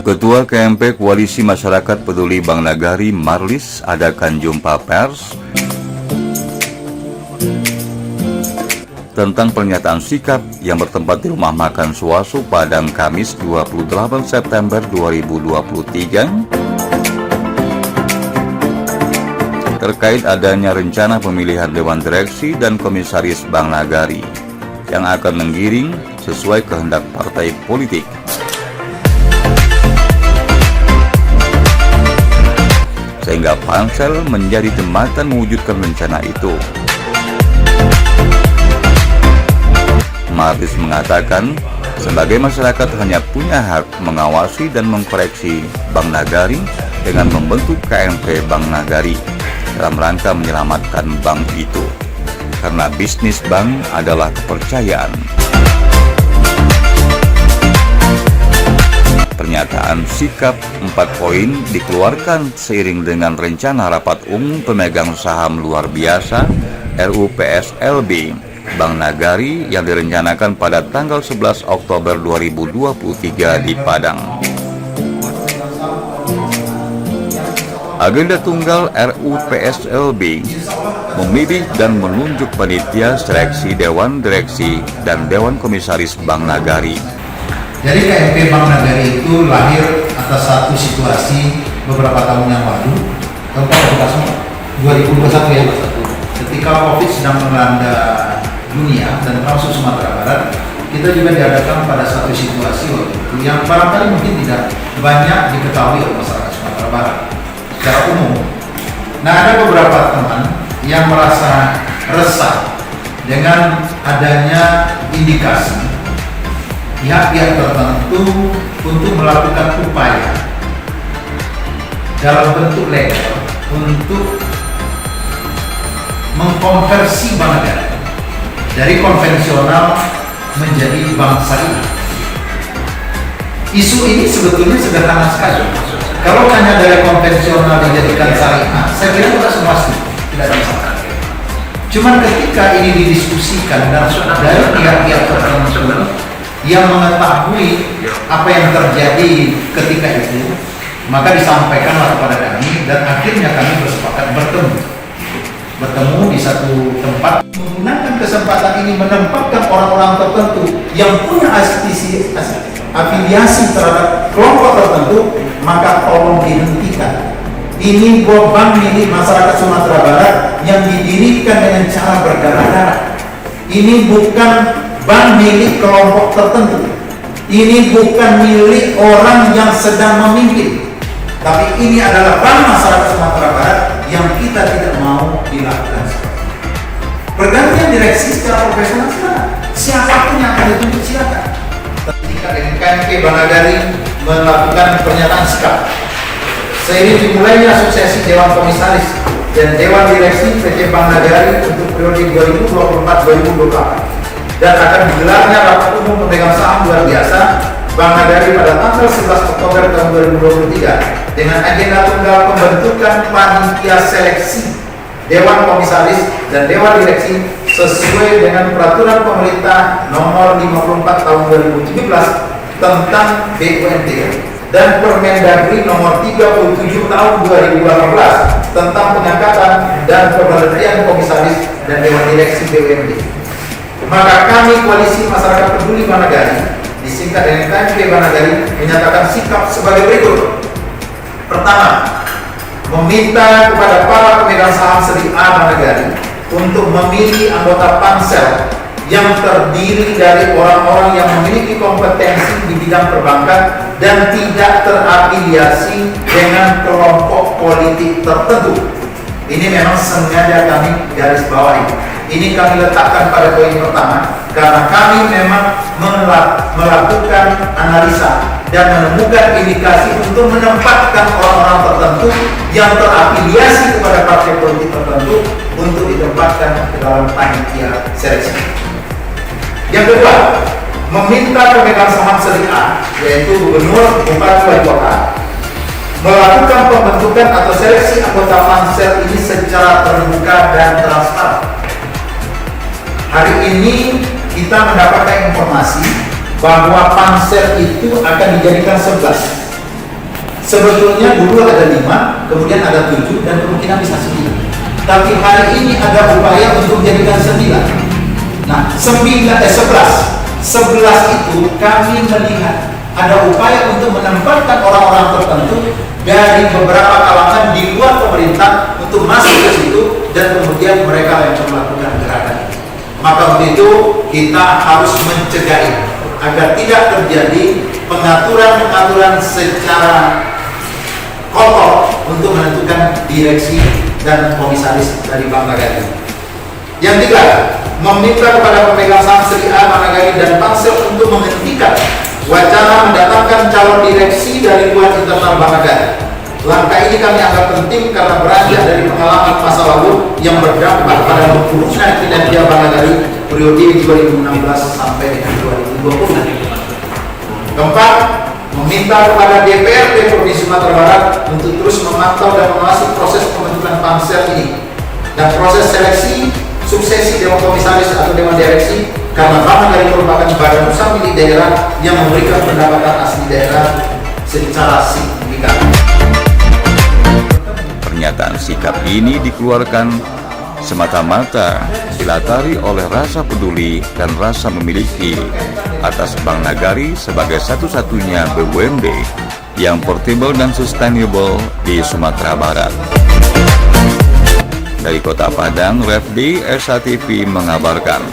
Ketua KMP Koalisi Masyarakat Peduli Bank Nagari Marlis adakan jumpa pers tentang pernyataan sikap yang bertempat di Rumah Makan Suwasu Padang Kamis 28 September 2023 terkait adanya rencana pemilihan Dewan Direksi dan Komisaris Bank Nagari yang akan menggiring sesuai kehendak partai politik. Sehingga pansel menjadi jembatan mewujudkan rencana itu. Marlis mengatakan, sebagai masyarakat hanya punya hak mengawasi dan mengkoreksi Bank Nagari dengan membentuk KMP Bank Nagari dalam rangka menyelamatkan bank itu. Karena bisnis bank adalah kepercayaan. Pernyataan sikap 4 poin dikeluarkan seiring dengan rencana rapat umum pemegang saham luar biasa RUPSLB Bank Nagari yang direncanakan pada tanggal 11 Oktober 2023 di Padang. Agenda tunggal RUPSLB memilih dan menunjuk panitia seleksi Dewan Direksi dan Dewan Komisaris Bank Nagari. Jadi KMP Bank Nagari itu lahir atas satu situasi beberapa tahun yang lalu, tahun 2021 ya, ketika COVID sedang melanda dunia dan termasuk Sumatera Barat, kita juga dihadapkan pada satu situasi waktu itu yang barangkali mungkin tidak banyak diketahui oleh masyarakat Sumatera Barat secara umum. Nah, ada beberapa teman yang merasa resah dengan adanya indikasi pihak-pihak tertentu untuk melakukan upaya dalam bentuk legal untuk mengkonversi Bank Nagari dari konvensional menjadi bank syariah. Isu ini sebetulnya sederhana sekali. Kalau hanya dari konvensional dijadikan syariah, saya kira kita semua tidak ada masalah. Cuman ketika ini didiskusikan dan dari pihak-pihak tertentu yang mengetahui apa yang terjadi ketika itu, maka disampaikanlah kepada kami dan akhirnya kami bersepakat bertemu di satu tempat, menggunakan kesempatan ini menempatkan orang-orang tertentu yang punya afiliasi terhadap kelompok tertentu, maka tolong dihentikan. Ini bank milik masyarakat Sumatera Barat yang didirikan dengan cara berdarah-darah. Ini bukan bank milik kelompok tertentu. Ini bukan milik orang yang sedang memimpin. Tapi ini adalah bank masyarakat Sumatera Barat yang kita tidak mau dilakukan. Pergantian direksi secara profesional sekarang, siapapun yang akan ditunjuk silakan. Ketika dengan KMP Bank Nagari melakukan pernyataan sikap, seiring dimulainya suksesi Dewan Komisaris dan Dewan Direksi PT Bank Nagari untuk periode 2024-2028 dan akan digelarnya rapat umum pemegang saham luar biasa Bank Nagari pada tanggal 11 Oktober tahun 2023 dengan agenda tunggal pembentukan panitia seleksi Dewan Komisaris dan Dewan Direksi sesuai dengan Peraturan Pemerintah Nomor 54 Tahun 2017 tentang BUMD dan Permendagri Nomor 37 Tahun 2018 tentang pengangkatan dan pemberhentian Komisaris dan Dewan Direksi BUMD. Maka kami Koalisi Masyarakat Peduli Bank Nagari, disingkat dengan KMP Bank Nagari, menyatakan sikap sebagai berikut. Pertama, meminta kepada para pemegang saham seri A Bank Nagari untuk memilih anggota pansel yang terdiri dari orang-orang yang memiliki kompetensi di bidang perbankan dan tidak terafiliasi dengan kelompok politik tertentu. Ini memang sengaja kami garis bawahi. Ini kami letakkan pada poin pertama karena kami memang melakukan analisa dan menemukan indikasi untuk menempatkan orang-orang tertentu yang terafiliasi kepada partai politik tertentu untuk ditempatkan ke dalam panitia seleksi. Yang kedua, meminta pemegang saham seri A, yaitu gubernur, bupati, wali kota, melakukan pembentukan atau seleksi anggota pansel ini secara terbuka dan transparan. Hari ini kita mendapatkan informasi bahwa pansel itu akan dijadikan 11 Sebetulnya dulu ada 5, kemudian ada 7, dan kemungkinan bisa 9. Tapi hari ini ada upaya untuk jadikan 9. Nah, 11 itu kami melihat ada upaya untuk menempatkan orang-orang tertentu dari beberapa kalangan di luar pemerintah untuk masuk ke situ, dan kemudian mereka yang melakukan gerakan ini. Maka untuk itu kita harus mencegah ini agar tidak terjadi pengaturan-pengaturan secara kotor untuk menentukan direksi dan komisaris dari Bank Nagari. Yang ketiga, meminta kepada pemegang saham Seri A, Bank Nagari, dan Pansel untuk menghentikan wacana mendatangkan calon direksi dari luar internal Bank Nagari. Langkah ini kami anggap penting karena beranjak dari pengalaman masa lalu yang berdampak pada memburuknya kinerja Bank Nagari periode 2016 sampai dengan 2020. Keempat, meminta kepada DPRD Provinsi Sumatera Barat untuk terus memantau dan mengawasi proses pembentukan pansel ini dan proses seleksi suksesi Dewan Komisaris atau Dewan Direksi, karena Bank Nagari merupakan badan usaha milik daerah yang memberikan pendapatan asli daerah secara signifikan. Pernyataan sikap ini dikeluarkan semata-mata dilatari oleh rasa peduli dan rasa memiliki atas Bank Nagari sebagai satu-satunya BUMD yang portable dan sustainable di Sumatera Barat. Dari Kota Padang, Refdi SATV mengabarkan.